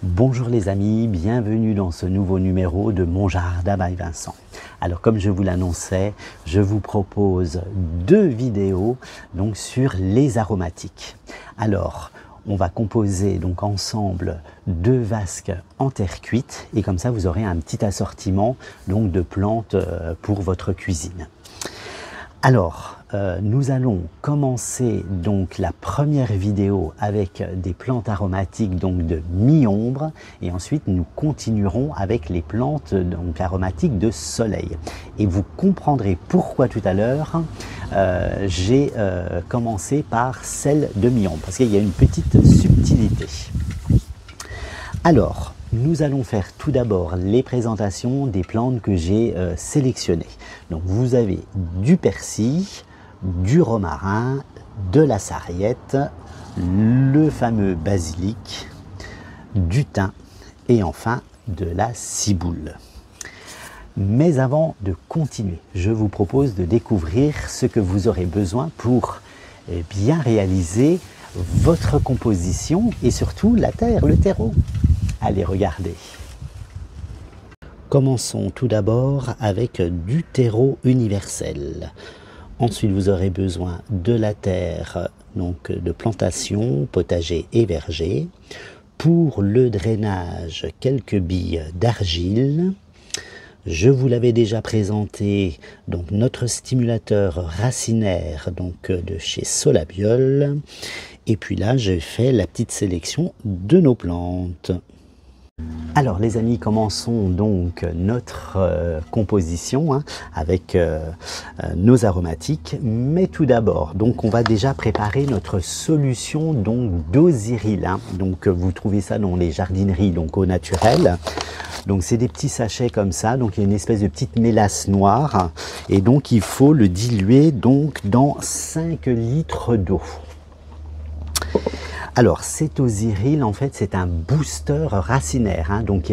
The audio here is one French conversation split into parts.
Bonjour les amis, bienvenue dans ce nouveau numéro de Mon Jardin by Vincent. Alors comme je vous l'annonçais, je vous propose deux vidéos donc sur les aromatiques. Alors on va composer donc ensemble deux vasques en terre cuite et comme ça vous aurez un petit assortiment donc de plantes pour votre cuisine. Alors, nous allons commencer donc la première vidéo avec des plantes aromatiques donc de mi-ombre et ensuite nous continuerons avec les plantes donc aromatiques de soleil. Et vous comprendrez pourquoi tout à l'heure j'ai commencé par celle de mi-ombre parce qu'il y a une petite subtilité. Alors, nous allons faire tout d'abord les présentations des plantes que j'ai sélectionnées. Donc vous avez du persil, du romarin, de la sarriette, le fameux basilic, du thym et enfin de la ciboule. Mais avant de continuer, je vous propose de découvrir ce que vous aurez besoin pour bien réaliser votre composition et surtout la terre, le terreau. Allez, regardez. Commençons tout d'abord avec du terreau universel. Ensuite, vous aurez besoin de la terre donc de plantation, potager et verger. Pour le drainage, quelques billes d'argile. Je vous l'avais déjà présenté, donc notre stimulateur racinaire donc de chez Solabiol. Et puis là, j'ai fait la petite sélection de nos plantes. Alors les amis, commençons donc notre composition avec nos aromatiques. Mais tout d'abord, donc on va déjà préparer notre solution donc d'Oziryl. Donc vous trouvez ça dans les jardineries donc au naturel. Donc c'est des petits sachets comme ça, donc il y a une espèce de petite mélasse noire et donc il faut le diluer donc dans 5 litres d'eau. Alors cet Oziryl en fait c'est un booster racinaire, donc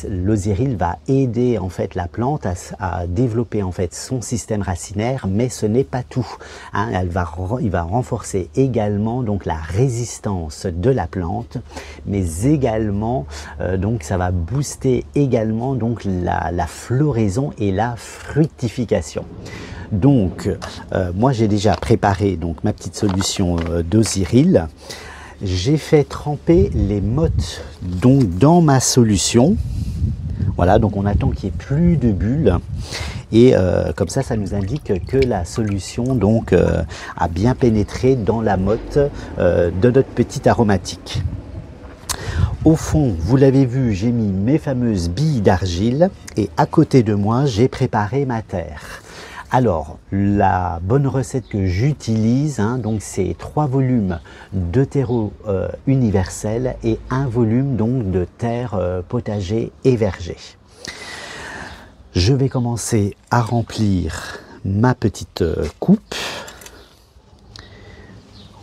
l'Oziryl va aider en fait la plante à développer en fait son système racinaire, mais ce n'est pas tout. Il va renforcer également donc la résistance de la plante, mais également donc ça va booster également donc la floraison et la fructification. Donc, moi j'ai déjà préparé donc ma petite solution d'Oziryl. J'ai fait tremper les mottes donc dans ma solution. Voilà, donc on attend qu'il n'y ait plus de bulles. Et comme ça, ça nous indique que la solution donc a bien pénétré dans la motte de notre petite aromatique. Au fond, vous l'avez vu, j'ai mis mes fameuses billes d'argile et à côté de moi, j'ai préparé ma terre. Alors, la bonne recette que j'utilise, donc c'est 3 volumes de terreau universel et 1 volume donc de terre potager et verger. Je vais commencer à remplir ma petite coupe.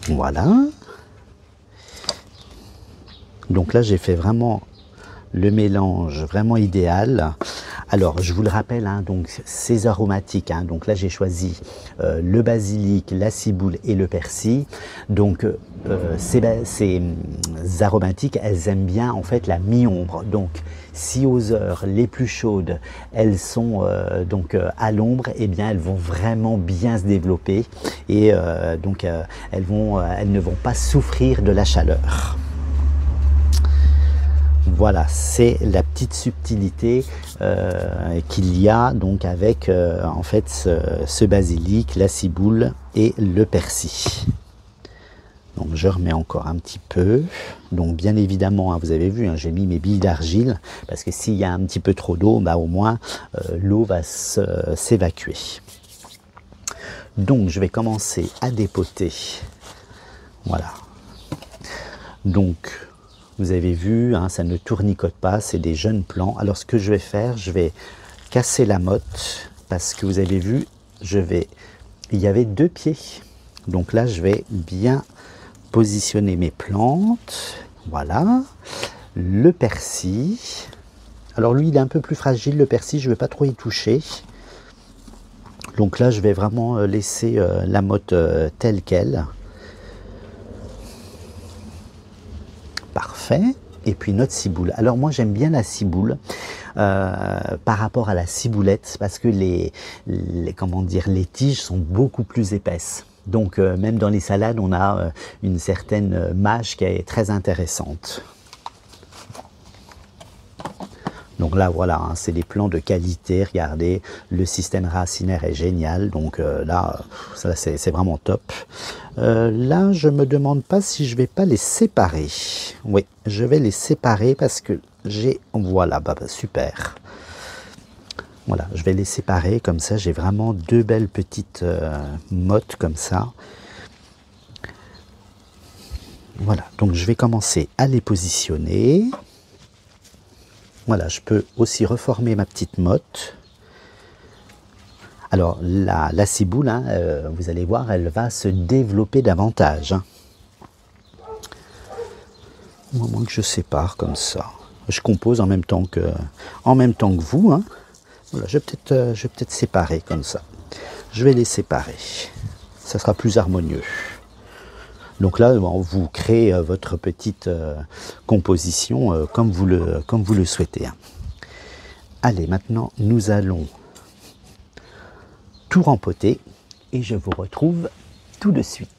Voilà. Donc là, j'ai fait vraiment le mélange vraiment idéal. Alors, je vous le rappelle, donc ces aromatiques, donc là j'ai choisi le basilic, la ciboule et le persil. Donc ces aromatiques, elles aiment bien en fait la mi-ombre. Donc si aux heures les plus chaudes, elles sont donc à l'ombre, eh bien elles vont vraiment bien se développer et donc elles ne vont pas souffrir de la chaleur. Voilà, c'est la petite subtilité qu'il y a donc avec en fait ce basilic, la ciboule et le persil. Donc je remets encore un petit peu. Donc bien évidemment, vous avez vu, j'ai mis mes billes d'argile parce que s'il y a un petit peu trop d'eau, au moins l'eau va s'évacuer. Donc je vais commencer à dépoter. Voilà. Donc vous avez vu, ça ne tournicote pas, c'est des jeunes plants. Alors ce que je vais faire, je vais casser la motte parce que vous avez vu, il y avait 2 pieds. Donc là, je vais bien positionner mes plantes. Voilà. Le persil. Alors lui, il est un peu plus fragile, le persil, je ne vais pas trop y toucher. Donc là, je vais vraiment laisser la motte telle qu'elle. Parfait. et puis notre ciboule. Alors moi j'aime bien la ciboule par rapport à la ciboulette parce que comment dire, les tiges sont beaucoup plus épaisses. Donc même dans les salades on a une certaine mâche qui est très intéressante. Donc là voilà, hein, c'est des plants de qualité, regardez, le système racinaire est génial, donc là ça c'est vraiment top. Là je me demande pas si je vais pas les séparer. Oui, je vais les séparer parce que j'ai, voilà, bah, super. Voilà, je vais les séparer comme ça, j'ai vraiment deux belles petites mottes comme ça. Voilà, donc je vais commencer à les positionner. Voilà, je peux aussi reformer ma petite motte. Alors, la ciboule, hein, vous allez voir, elle va se développer davantage. Hein. Au moment que je sépare comme ça. Je compose en même temps que vous. Hein. Voilà, je vais peut-être séparer comme ça. Je vais les séparer. Ça sera plus harmonieux. Donc là, vous créez votre petite composition comme vous le souhaitez. Allez, maintenant, nous allons tout rempoter et je vous retrouve tout de suite.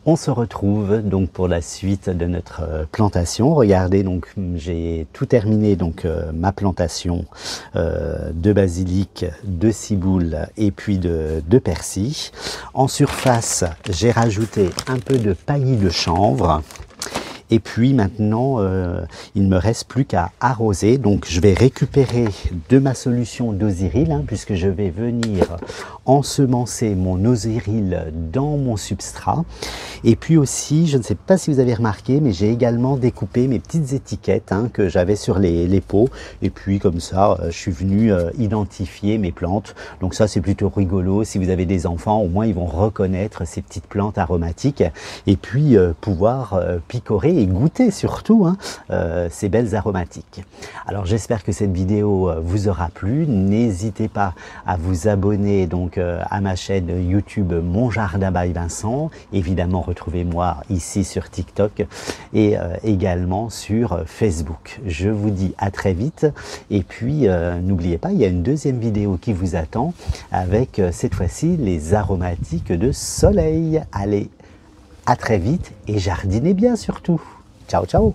On se retrouve donc pour la suite de notre plantation. Regardez, donc j'ai tout terminé donc ma plantation de basilic, de ciboule et puis de persil. En surface, j'ai rajouté un peu de paillis de chanvre. Et puis maintenant, il ne me reste plus qu'à arroser. Donc je vais récupérer de ma solution d'osyryl, hein, puisque je vais venir ensemencer mon osyryl dans mon substrat. Et puis aussi, je ne sais pas si vous avez remarqué, mais j'ai également découpé mes petites étiquettes hein, que j'avais sur les pots. Et puis comme ça, je suis venu identifier mes plantes. Donc ça, c'est plutôt rigolo. Si vous avez des enfants, au moins ils vont reconnaître ces petites plantes aromatiques. Et puis pouvoir picorer et goûter surtout hein, ces belles aromatiques. Alors j'espère que cette vidéo vous aura plu. N'hésitez pas à vous abonner donc à ma chaîne YouTube Mon Jardin by Vincent. Évidemment, retrouvez-moi ici sur TikTok et également sur Facebook. Je vous dis à très vite et puis n'oubliez pas, il y a une deuxième vidéo qui vous attend avec cette fois-ci les aromatiques de soleil. Allez, à très vite et jardinez bien surtout. Ciao, ciao!